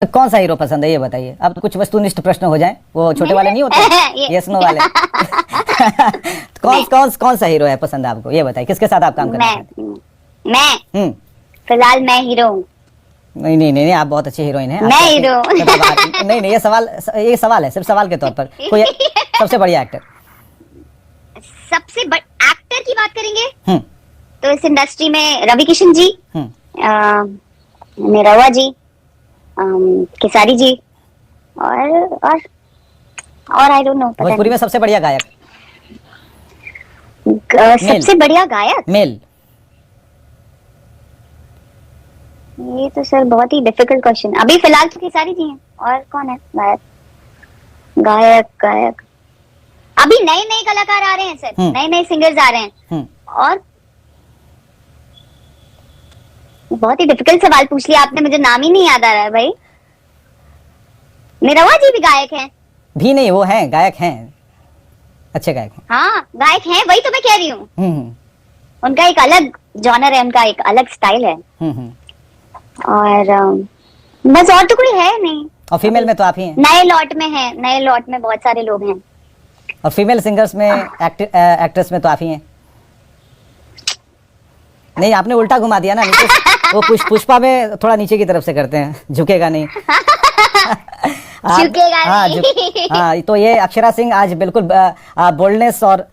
कौन सा हीरो पसंद है ये बताइए। अब कुछ वस्तुनिष्ठ प्रश्न हो जाए, वो छोटे वाले नहीं होते यस नो वाले। कौन सा हीरो है पसंद आपको, ये बताइए। किसके साथ आप काम करना चाहते हैं? मैं फिलहाल मैं हीरो हूँ। नहीं, आप बहुत अच्छे हीरोइन हैं। मैं हीरो। नहीं, ये सवाल है, सिर्फ सवाल के तौर पर। कोई सबसे बढ़िया एक्टर। एक्टर की बात करेंगे तो इस इंडस्ट्री में रवि किशन जी, निरहुआ जी, खेसारी जी और आई डोंट नो। भोजपुरी में सबसे बढ़िया गायक? सबसे बढ़िया गायक मेल? ये तो सर बहुत ही डिफिकल्ट क्वेश्चन। अभी फिलहाल तो खेसारी जी हैं। और कौन है गायक? अभी नए कलाकार आ रहे हैं सर, नए सिंगर्स आ रहे हैं। और बहुत ही डिफिकल्ट सवाल पूछ लिया आपने, मुझे नाम ही नहीं याद आ रहा है भाई। निरहुआ जी भी गायक हैं? भी नहीं, वो हैं, गायक हैं, अच्छे गायक हैं। हाँ गायक हैं, वही तो मैं कह रही हूँ। उनका एक अलग जॉनर है, उनका एक अलग स्टाइल है। और बस, और तो कोई है नहीं। और फीमेल में तो आप ही हैं। नए लॉट में बहुत सारे लोग हैं। और फीमेल सिंगर्स में एक्ट्रेस में तो आप ही हैं। नहीं, आपने उल्टा घुमा दिया ना। वो पुष्पा में थोड़ा नीचे की तरफ से करते हैं, झुकेगा नहीं। हाँ, तो ये अक्षरा सिंह आज बिल्कुल बोल्डनेस और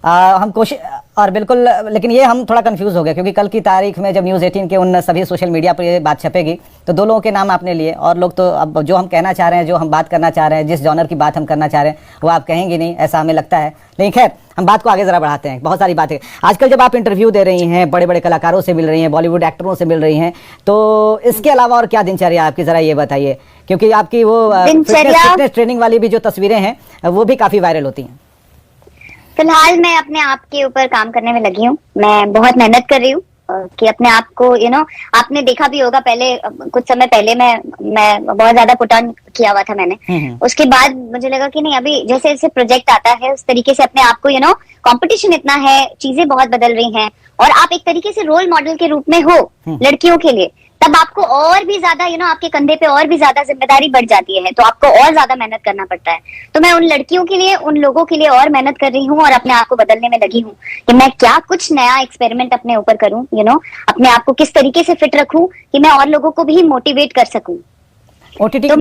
हम कोशिश और बिल्कुल, लेकिन ये हम थोड़ा कंफ्यूज हो गए क्योंकि कल की तारीख में जब न्यूज़ 18 के उन सभी सोशल मीडिया पर ये बात छपेगी तो दो लोगों के नाम आपने लिए, और लोग तो अब जो हम कहना चाह रहे हैं, जो हम बात करना चाह रहे हैं, जिस जॉनर की बात हम करना चाह रहे हैं वो आप कहेंगे नहीं, ऐसा हमें लगता है। लेकिन खैर, हम बात को आगे जरा बढ़ाते हैं। बहुत सारी बातें आजकल जब आप इंटरव्यू दे रही हैं, बड़े बड़े कलाकारों से मिल रही हैं, बॉलीवुड एक्टरों से मिल रही हैं, तो इसके अलावा और क्या दिनचर्या आपकी, जरा ये बताइए। क्योंकि आपकी वो फिटनेस ट्रेनिंग वाली भी जो तस्वीरें हैं वो भी काफी वायरल होती हैं। फिलहाल मैं अपने आप के ऊपर काम करने में लगी हूँ। मैं बहुत मेहनत कर रही हूँ कि अपने आप को आपने देखा भी होगा, पहले कुछ समय पहले मैं बहुत ज्यादा पुट ऑन किया हुआ था मैंने। उसके बाद मुझे लगा कि नहीं, अभी जैसे जैसे प्रोजेक्ट आता है उस तरीके से अपने आप को कंपटीशन इतना है, चीजें बहुत बदल रही हैं, और आप एक तरीके से रोल मॉडल के रूप में हो लड़कियों के लिए, तब आपको और भी ज्यादा आपके कंधे पे और भी ज्यादा जिम्मेदारी बढ़ जाती है, तो आपको और ज्यादा मेहनत करना पड़ता है। तो मैं उन लड़कियों के लिए, उन लोगों के लिए और मेहनत कर रही हूँ और अपने आप को बदलने में लगी हूँ कि मैं क्या कुछ नया एक्सपेरिमेंट अपने ऊपर करूँ, अपने आप को किस तरीके से फिट रखूं कि मैं और लोगों को भी मोटिवेट कर सकूं। OTT